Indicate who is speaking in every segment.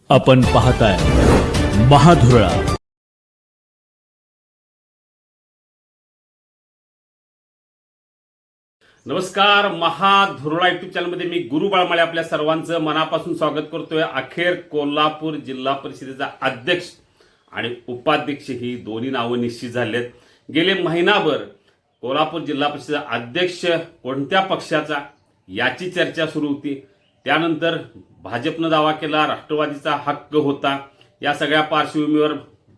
Speaker 1: आपण पाहताय महाधुरळा।
Speaker 2: नमस्कार, महाधुरळा युट्यूब चॅनलमध्ये मी गुरु बाळमाळे आपल्या सर्वांचं मनापासून स्वागत करतोय। अखेर कोल्हापूर जिल्हा परिषदेचा अध्यक्ष आणि उपाध्यक्ष ही दोन्ही नावं निश्चित झालेत। गेले महिनाभर कोल्हापूर जिल्हा परिषदेचा अध्यक्ष कोणत्या पक्षाचा याची चर्चा सुरू होती। त्यानंतर भाजपनं दावा केला राष्ट्रवादीचा हक्क होता। या सगळ्या पार्श्वभूमीवर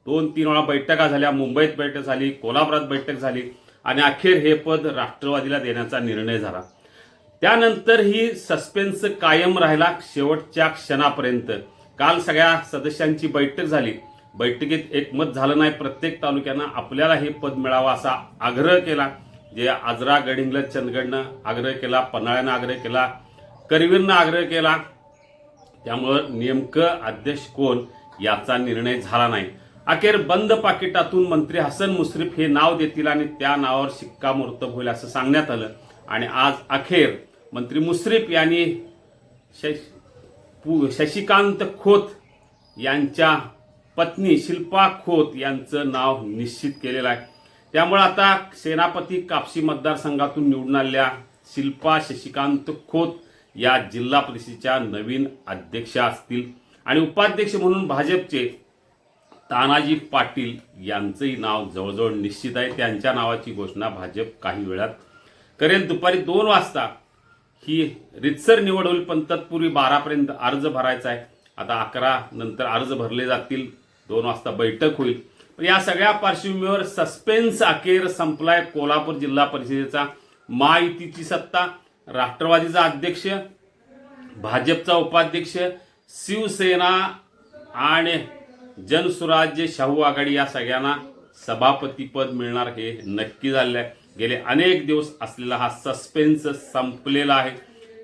Speaker 2: 2-3 वेळा बैठका झाल्या, मुंबईत बैठक झाली, कोल्हापुरात बैठक झाली आणि अखेर हे पद राष्ट्रवादीला देण्याचा निर्णय झाला। त्यानंतर ही सस्पेन्स कायम राहिला शेवटच्या क्षणापर्यंत। काल सगळ्या सदस्यांची बैठक झाली। बैठकीत एकमत झालं नाही। प्रत्येक तालुक्यानं आपल्याला हे पद मिळावं असा आग्रह केला। जे आजरा, गडिंग्लज, चंदगडनं आग्रह केला, पन्हाळ्यानं आग्रह केला, करवीरनं आग्रह केला। त्यामुळं नेमकं अध्यक्ष कोण याचा निर्णय झाला नाही। अखेर बंद पाकिटातून मंत्री हसन मुश्रीफ हे नाव देतील आणि त्या नावावर शिक्कामोर्तब होईल असं सांगण्यात आलं। आणि आज अखेर मंत्री मुश्रीफ यांनी शशिकांत खोत यांच्या पत्नी शिल्पा खोत यांचं नाव निश्चित केलेलं आहे। त्यामुळे आता सेनापती कापसी मतदारसंघातून निवडून आलेल्या शिल्पा शशिकांत खोत या जिल्हा परिषदेच्या नवीन अध्यक्षा असतील आणि उपाध्यक्ष म्हणून भाजपचे तानाजी पाटील यांचंही नाव जवळजवळ निश्चित आहे। त्यांच्या नावाची घोषणा भाजप काही वेळात करेल। दुपारी 2 वाजता ही रितसर निवड होईल, पण तत्पूर्वी 12 पर्यंत अर्ज भरायचा आहे। आता 11 नंतर अर्ज भरले जातील, 2 वाजता बैठक होईल। पण या सगळ्या पार्श्वभूमीवर सस्पेन्स अखेर संपलाय। कोल्हापूर जिल्हा परिषदेचा महायुतीची सत्ता, राष्ट्रवादीचा अध्यक्ष, भाजपचा उपाध्यक्ष, शिवसेना आणि जनसुराज्य शाहू आघाडी या सगळ्यांना सभापतीपद मिळणार हे नक्की झालेलं आहे। गेले अनेक दिवस असलेला हा सस्पेन्स संपलेला आहे।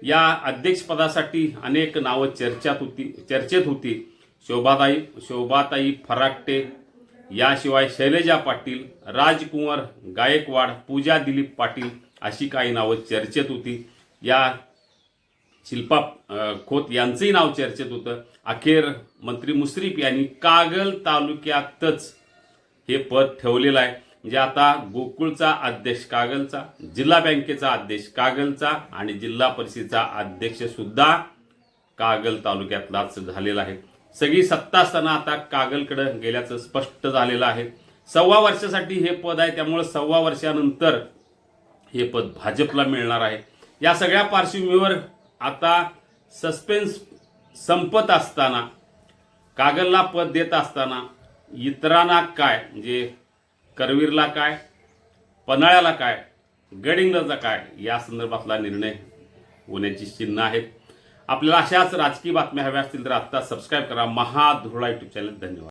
Speaker 2: या अध्यक्षपदासाठी अनेक नावं चर्चेत होती। शोभाताई फराकटे, याशिवाय शैलजा पाटील, राजकुंवर गायकवाड, पूजा दिलीप पाटील अशी काही नावं चर्चेत होती। या शिल्पा खोत यांचंही नाव चर्चेत होतं। अखेर मंत्री मुश्रीफ यांनी कागल तालुक्यातच हे पद ठेवलेलं आहे। म्हणजे आता गोकुळचा अध्यक्ष कागलचा, जिल्हा बँकेचा अध्यक्ष कागलचा आणि जिल्हा परिषदेचा अध्यक्ष सुद्धा कागल तालुक्यातलाच झालेला आहे। सगळी सत्ता असताना आता कागलकडे गेल्याचं स्पष्ट झालेलं आहे। 1.25 वर्षासाठी हे पद आहे, त्यामुळे 1.25 वर्षानंतर हे पद भाजपला मिळणार आहे। या सगळ्या पार्श्वभूमीवर आता सस्पेन्स संपत असताना, कागलला पद देत असताना इतरांना काय, म्हणजे करवीरला काय, पन्हाळ्याला काय, गडिंग्लजला काय, या संदर्भातला निर्णय होण्याची चिन्ह आहेत। आपल्याला अशाच राजकीय बातम्या हव्या असतील तर आता सबस्क्राईब करा महाधुरळा युट्यूब चॅनल। धन्यवाद।